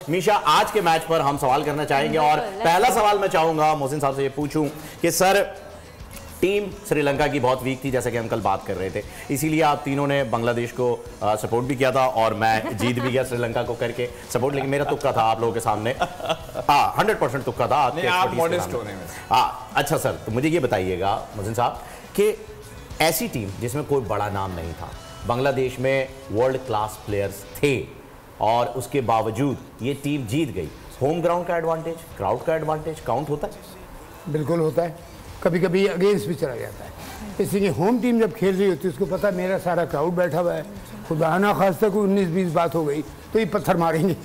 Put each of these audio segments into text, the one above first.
मीशा, आज के मैच पर हम सवाल करना चाहेंगे और पहला सवाल मैं चाहूंगा मोहसिन साहब से ये पूछूं कि सर, टीम श्रीलंका की बहुत वीक थी, जैसे कि हम कल बात कर रहे थे, इसीलिए आप तीनों ने बांग्लादेश को सपोर्ट भी किया था और मैं जीत भी गया श्रीलंका को करके सपोर्ट, लेकिन मेरा तुक्का था आप लोगों के सामने। 100% तुक्का था आपके। आप मॉडेस्ट होने में। अच्छा सर, तो मुझे ये बताइएगा मोहसिन साहब कि ऐसी टीम जिसमें कोई बड़ा नाम नहीं था, बांग्लादेश में वर्ल्ड क्लास प्लेयर्स थे और उसके बावजूद ये टीम जीत गई, होम ग्राउंड का एडवांटेज, क्राउड का एडवांटेज काउंट होता है? बिल्कुल होता है, कभी कभी अगेंस्ट भी चला जाता है। इसलिए होम टीम जब खेल रही होती है उसको पता है मेरा सारा क्राउड बैठा हुआ है, खुदा ना खास्ता कोई 19-20 बात हो गई तो ये पत्थर मारेंगे,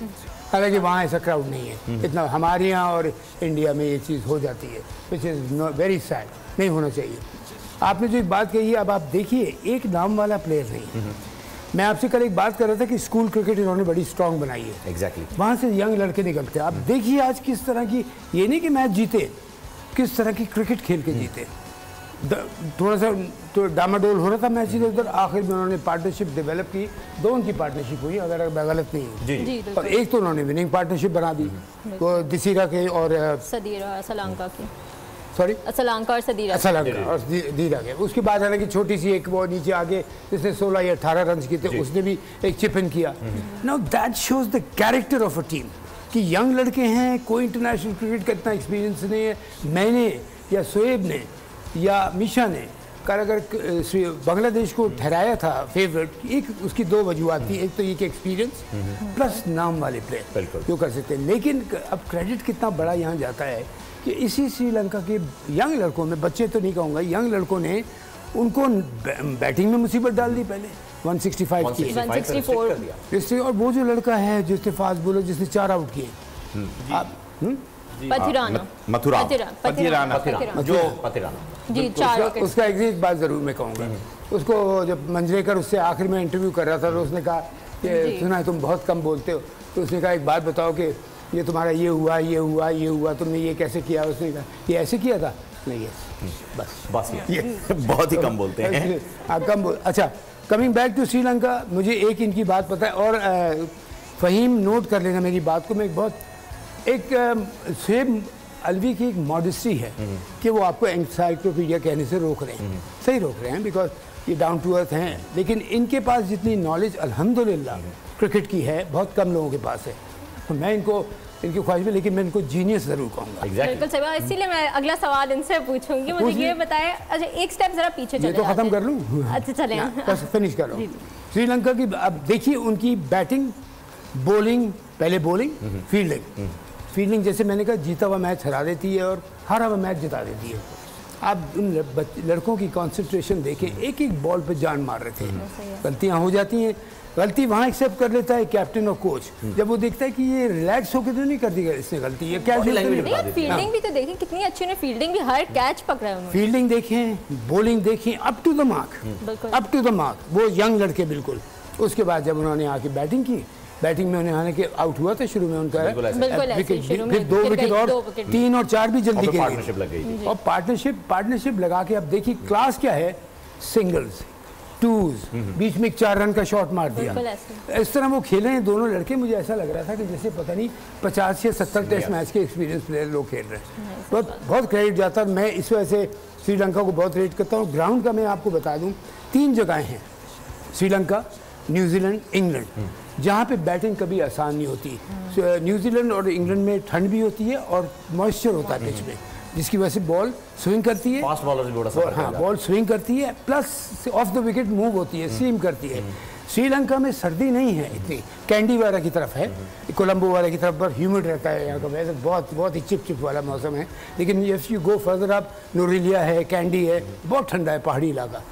हालांकि वहाँ ऐसा क्राउड नहीं है इतना। हमारे यहाँ और इंडिया में ये चीज़ हो जाती है, विच इज़ वेरी सैड, नहीं होना चाहिए। आपने जो एक बात कही है, अब आप देखिए, एक नाम वाला प्लेयर नहीं है। मैं आपसे कल एक बात कर रहा था कि स्कूल क्रिकेट इन्होंने बड़ी स्ट्रांग बनाई है। एग्जैक्टली। वहाँ से यंग लड़के निकलते हैं। आप देखिए आज किस तरह की, ये नहीं कि मैच जीते, किस तरह की क्रिकेट खेल के जीते। थोड़ा सा तो डामाडोल हो रहा था मैच इधर उधर, आखिर में उन्होंने पार्टनरशिप डेवलप की, दो उनकी पार्टनरशिप हुई अगर मैं गलत नहीं हूँ जी। और एक तो उन्होंने विनिंग पार्टनरशिप बना दी, वो दिसीरा के और सदीरा श्रीलंका की, सॉरी श्रीलंका और सदीरा और दीरा के। उसके बाद हालांकि छोटी सी एक वो नीचे आगे जिसने 16 या 18 रन किए थे, उसने भी एक चिप इन किया। Now that shows the character of a team कि यंग लड़के हैं, कोई इंटरनेशनल क्रिकेट का इतना एक्सपीरियंस नहीं है। मैंने या शोएब ने या मीशा ने अगर बांग्लादेश को ठहराया था फेवरेट, एक उसकी दो वजूहत थी, एक तो ये कि एक्सपीरियंस प्लस नाम वाले प्लेयर जो कर सकते हैं। लेकिन अब क्रेडिट कितना बड़ा यहाँ जाता है कि इसी श्रीलंका के यंग लड़कों में, बच्चे तो नहीं कहूँगा, यंग लड़कों ने उनको बैटिंग में मुसीबत डाल दी। पहले 165 की, 164, और वो जो लड़का है जिसने फास्ट बॉलर जिसने 4 आउट किए, उसका एक बात जरूर मैं कहूँगा। उसको जब मंजरेकर उससे आखिर में इंटरव्यू कर रहा था तो उसने कहा कि सुना है तुम बहुत कम बोलते हो, तो उसने कहा एक बात बताओ कि ये तुम्हारा ये हुआ ये हुआ ये हुआ, तुमने ये कैसे किया? उसने कहा ये ऐसे किया था। नहीं, बस ये बहुत ही कम बोलते हैं। हाँ, कम बोल। अच्छा, कमिंग बैक टू श्रीलंका, मुझे एक इनकी बात पता है और फ़हीम नोट कर लेना मेरी बात को। मैं एक शोएब अलवी की एक मॉडेस्टी है कि वो आपको एनसाइक्लोपीडिया कहने से रोक रहे हैं, सही रोक रहे हैं, बिकॉज ये डाउन टू अर्थ हैं। लेकिन इनके पास जितनी नॉलेज अल्हम्दुलिल्लाह क्रिकेट की है, बहुत कम लोगों के पास है। तो मैं इनकी ख्वाहिश में, लेकिन मैं इनको जीनियस जरूर कहूँगा। बिल्कुल सही। इसीलिए मैं अगला सवाल इनसे पूछूंगी। मुझे ये बताएं, अच्छा एक स्टेप जरा पीछे चले, तो खत्म कर लूँ? अच्छा चलें, बस फिनिश कर लो। श्रीलंका की अब देखिए, उनकी बैटिंग, बॉलिंग, पहले बॉलिंग, फील्डिंग जैसे मैंने कहा जीता हुआ मैच हरा देती है और हारा हुआ मैच जिता देती है। आप उन लड़कों की कंसंट्रेशन देखें, एक एक बॉल पे जान मार रहे थे। गलतियाँ हो जाती हैं, गलती वहाँ एक्सेप्ट कर लेता है कैप्टन और कोच, जब वो देखता है कि ये रिलैक्स होकर तो नहीं कर दी इसने गलती, ये क्या फील्डिंग भी तो देखें कितनी अच्छी है, फील्डिंग भी हर कैच पकड़ा है उन्होंने। फील्डिंग देखें, बॉलिंग देखें, up to the mark, up to the mark, वो यंग लड़के बिल्कुल। उसके बाद जब उन्होंने आके बैटिंग की, बैटिंग में उन्हें आने के आउट हुआ था शुरू में उनका विकेट, फिर 2 विकेट और 3 और 4 भी जल्दी गिर गई और पार्टनरशिप लगा के अब देखिए क्लास क्या है, सिंगल्स, टूज, बीच में 4 रन का शॉट मार दिया। इस तरह वो खेले हैं दोनों लड़के। मुझे ऐसा लग रहा था कि जैसे पता नहीं 50 या 70 टेस्ट मैच के एक्सपीरियंस प्लेयर लोग खेल रहे हैं। बहुत क्रेडिट जाता है। मैं इस वजह से श्रीलंका को बहुत रेट करता हूँ। ग्राउंड का मैं आपको बता दूँ, 3 जगहें हैं, श्रीलंका, न्यूजीलैंड, इंग्लैंड, जहाँ पे बैटिंग कभी आसान नहीं होती। न्यूजीलैंड और इंग्लैंड में ठंड भी होती है और मॉइस्चर होता है पिच में, जिसकी वजह से बॉल स्विंग करती है, फास्ट बॉलर भी बड़ा सा, हाँ, बॉल स्विंग करती है, plus of the wicket move होती है, सीम करती है। श्रीलंका में सर्दी नहीं है इतनी, कैंडी वाला की तरफ है, कोलंबो वाला की तरफ पर ह्यूमिड रहता है यहाँ का वैसे, बहुत ही चिप वाला मौसम है। लेकिन इफ़ यू गो फर्दर आप, नोरेलिया है, कैंडी है, बहुत ठंडा है पहाड़ी इलाका।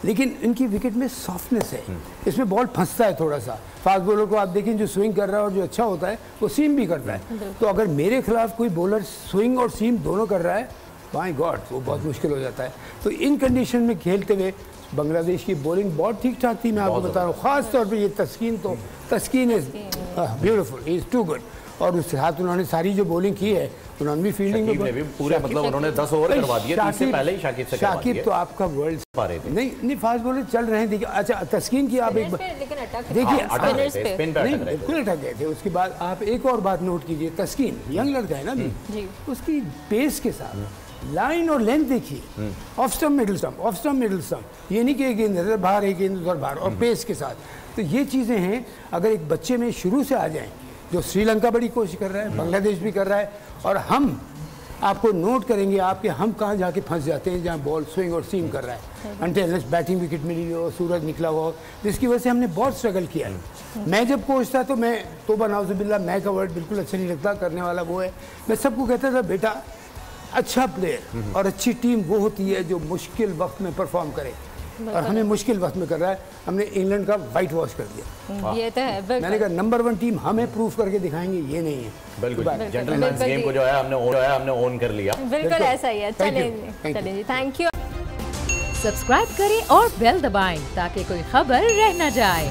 लेकिन इनकी विकेट में सॉफ्टनेस है, इसमें बॉल फंसता है थोड़ा सा। फास्ट बॉलर को आप देखें जो स्विंग कर रहा है और जो अच्छा होता है वो सीम भी करता है। तो अगर मेरे खिलाफ कोई बॉलर स्विंग और सीम दोनों कर रहा है, माय गॉड, वो बहुत मुश्किल हो जाता है। तो इन कंडीशन में खेलते हुए बांग्लादेश की बॉलिंग बहुत ठीक ठाक थी, मैं आपको बता रहा हूँ। ख़ास तौर पर ये Taskeen is beautiful, he is too good. और उसके साथ उन्होंने सारी जो बॉलिंग की है उन्होंने भी फील्डिंग में भी पूरे मतलब उन्होंने 10 ओवर करवा दिए, इससे पहले ही शाकिब तो आपका वर्ल्ड पा रहे थे। नहीं फास्ट बॉलर चल रहे हैं। देखिए अच्छा तस्कीन की आप एक देखिए बिल्कुल अटक गए थे। उसके बाद आप एक और बात नोट कीजिए, तस्कीन यंग लड़का है ना अभी, उसकी पेस के साथ लाइन और लेंथ देखिए, off stump middle stump, off stump middle stump, ये नहीं कि एक गेंद इधर बाहर एक गेंद उधर बाहर, और पेस के साथ। तो ये चीज़ें हैं अगर एक बच्चे में शुरू से आ जाएं, जो श्रीलंका बड़ी कोशिश कर रहा है, बांग्लादेश भी कर रहा है, और हम आपको नोट करेंगे आपके हम कहाँ जाके फंस जाते हैं, जहाँ बॉल स्विंग और सीम कर रहा है, अनटिल बैटिंग विकेट मिली हो, सूरज निकला हो, जिसकी वजह से हमने बहुत स्ट्रगल किया है। मैं जब कोच था तो मैं तोबा नाउजुबिल्लाह, मैं का वर्ड बिल्कुल अच्छा नहीं लगता, करने वाला वो है। मैं सबको कहता था बेटा अच्छा प्लेयर और अच्छी टीम वो होती है जो मुश्किल वक्त में परफॉर्म करे, और हमें मुश्किल वक्त में कर रहा है। हमने इंग्लैंड का वाइट वॉश कर दिया, ये तो है। मैंने कहा नंबर 1 टीम हमें प्रूफ करके दिखाएंगे, ये नहीं है। बिल्कुल जेंटलमैन्स गेम को जो है हमने ओन कर लिया। बिल्कुल ऐसा ही है। चलिए जी, थैंक यू। सब्सक्राइब करें और बेल दबाएं ताकि कोई खबर रह न जाए।